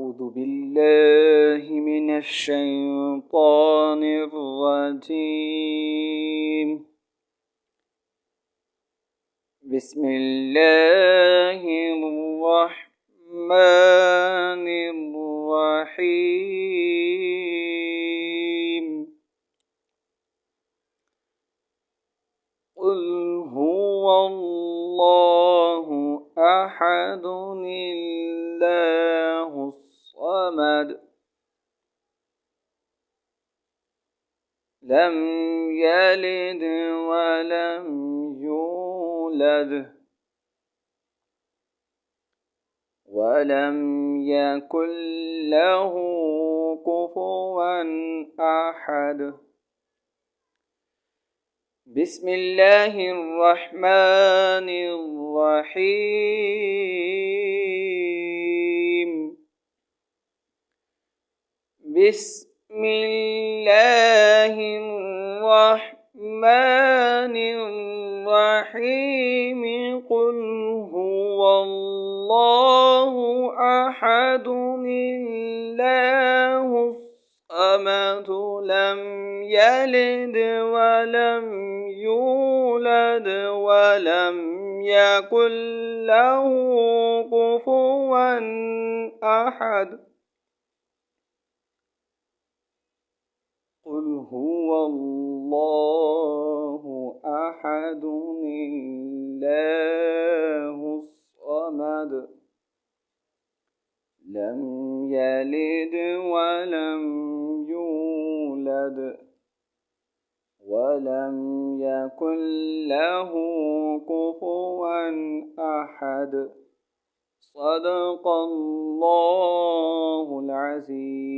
أعوذ بالله من الشيطان الرجيم. بسم الله الرحمن الرحيم. قل هو الله أحد الله الصمد لم يلد ولم يولد ولم يكن له كفوا أحد. بسم الله الرحمن الرحيم. بسم الله الرحمن الرحيم. قل هو الله أحد الله الصمد لم يلد ولم يولد ولم يكن له كفوا أحد. قل هو الله أحد الله الصمد لم يلد ولم يولد ولم يكن له كفوا أحد. صدق الله العظيم.